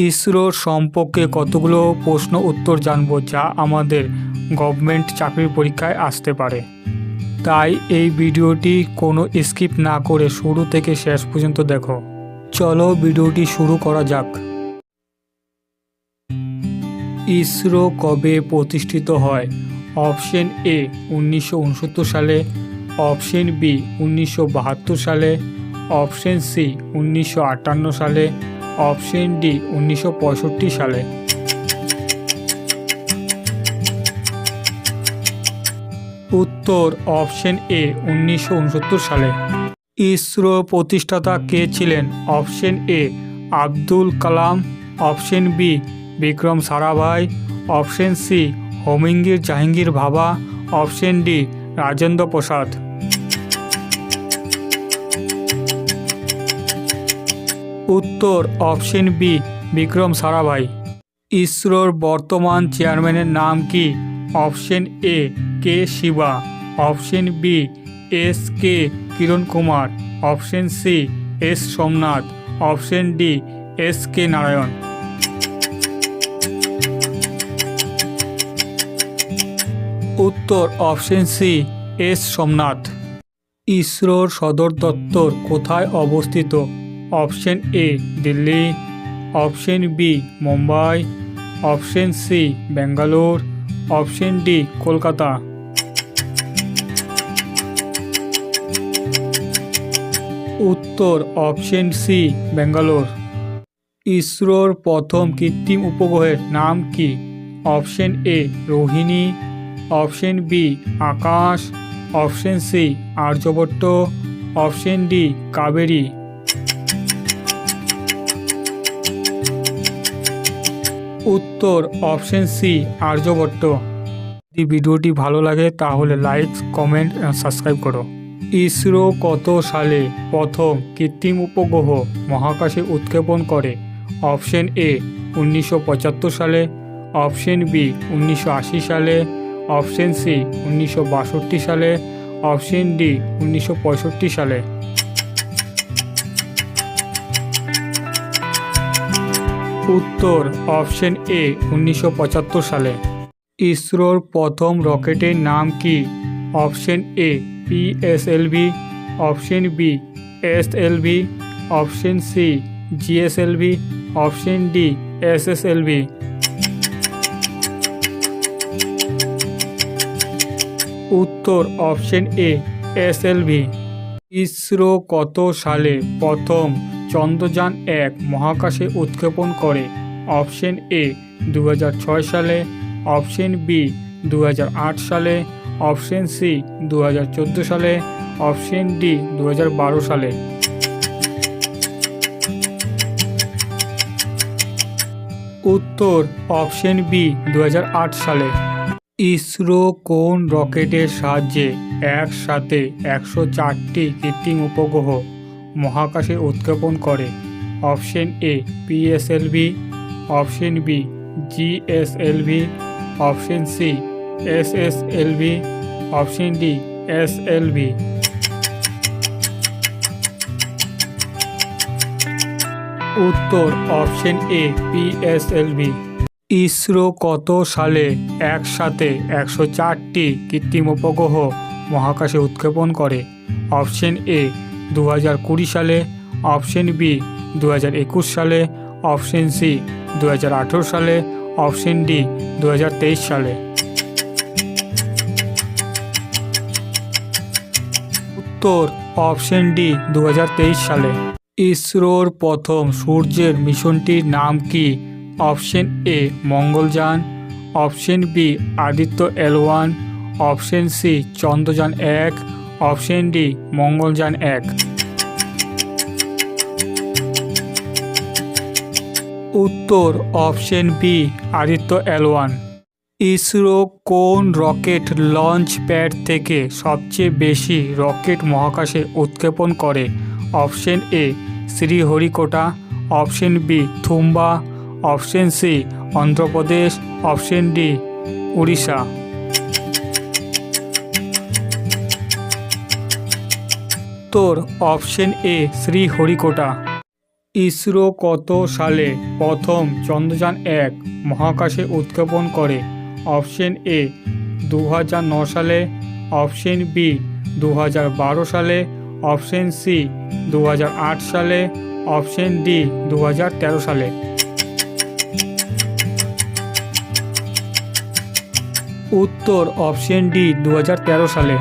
ইসরোর সম্পর্কে কতগুলো প্রশ্ন উত্তর জানবো যা আমাদের গভর্নমেন্ট চাকরির পরীক্ষায় আসতে পারে। তাই এই ভিডিওটি কোনো স্কিপ না করে শুরু থেকে শেষ পর্যন্ত দেখো। চলো ভিডিওটি শুরু করা যাক। ইসরো কবে প্রতিষ্ঠিত হয়? অপশন এ 1969 সালে, অপশন বি 1972 সালে, অপশন সি 1958 সালে, অপশন ডি 1965 সালে। উত্তর অপশন এ 1969 সালে। ইসরো প্রতিষ্ঠাতা কে ছিলেন? Option A Abdul Kalam, option B Vikram Sarabhai, option C হোমিঙ্গির জাহাঙ্গীর ভাবা, অপশন ডি রাজেন্দ্র প্রসাদ। উত্তর অপশন বি বিক্রম সারাভাই। ইসরোর বর্তমান চেয়ারম্যানের নাম কি? Option A K Shiva, option B S K Kiran Kumar, option C S Somnath, option D S K Narayan. উত্তর অপশন সি এস সোমনাথ। ইসরোর সদর দপ্তর কোথায় অবস্থিত? Option A Delhi, option B Mumbai, option C Bangalore, option D Kolkata. উত্তর অপশন সি ব্যাঙ্গালোর। ইসরোর প্রথম কৃত্রিম উপগ্রহের নাম কি? Option A Rohini, option B Akash, option C Aryabhata, option D Kaveri. উত্তর অপশন সি আর্যভট্ট। যদি ভিডিওটি ভালো লাগে তাহলে লাইক, কমেন্ট এবং সাবস্ক্রাইব করো। ইসরো কত সালে প্রথম কৃত্রিম উপগ্রহ মহাকাশে উৎক্ষেপণ করে? অপশন এ 1975 সালে, অপশন বি 1980 সালে, অপশন সি 1962 সালে, অপশন ডি 1965 সালে। উত্তর অপশন এ 1975 সালে। ইসরোর প্রথম রকেটের নাম কি? Option A PSLV, option B SLV, option C GSLV, option D SSLV. উত্তর অপশন এ এসএলভি। ইসরো কত সালে প্রথম চন্দ্রযান-1 মহাকাশে উৎক্ষেপণ করে? অপশন এ 2006 সালে, অপশন বি 2008 সালে, অপশন সি 2014 সালে, অপশন ডি 2012 সালে। উত্তর অপশন বি 2008 সালে। ইসরো কোন রকেটের সাহায্যে একসাথে 104টি কৃত্রিম উপগ্রহ মহাকাশে উৎক্ষেপণ করে? Option A PSLV, option B GSLV, option C SSLV, option D SLV. উত্তর অপশন এ পিএসএলভি। ইসরো কত সালে একসাথে 104টি কৃত্রিম উপগ্রহ মহাকাশে উৎক্ষেপণ করে? অপশন এ 2020 সালে, অপশন বি 2021 সালে, অপশন সি 2018 সালে, অপশন ডি 2023 সালে। উত্তর অপশন ডি 2023 সালে। ইসরোর প্রথম সূর্যের মিশনটির নাম কি? Option A Mangalyaan, option B Aditya L1, option C Chandrayaan, option D Mangalyaan. উত্তর option B Aditya L1। ISRO কোন রকেট লঞ্চ প্যাড থেকে সবচেয়ে বেশি রকেট মহাকাশে উৎক্ষেপণ করে? Option A Sriharikota, option B Thumba, option C Andhra Pradesh, option D Orissa. উত্তর অপশন এ শ্রীহরিকোটা। ইসরো কত সালে প্রথম চন্দ্রযান-1 মহাকাশে উৎক্ষেপণ করে? অপশন এ 2009 সালে, অপশন বি 2012 সালে, অপশন সি 2008 সালে, অপশন ডি 2013 সালে। উত্তর অপশন ডি 2013 সালে।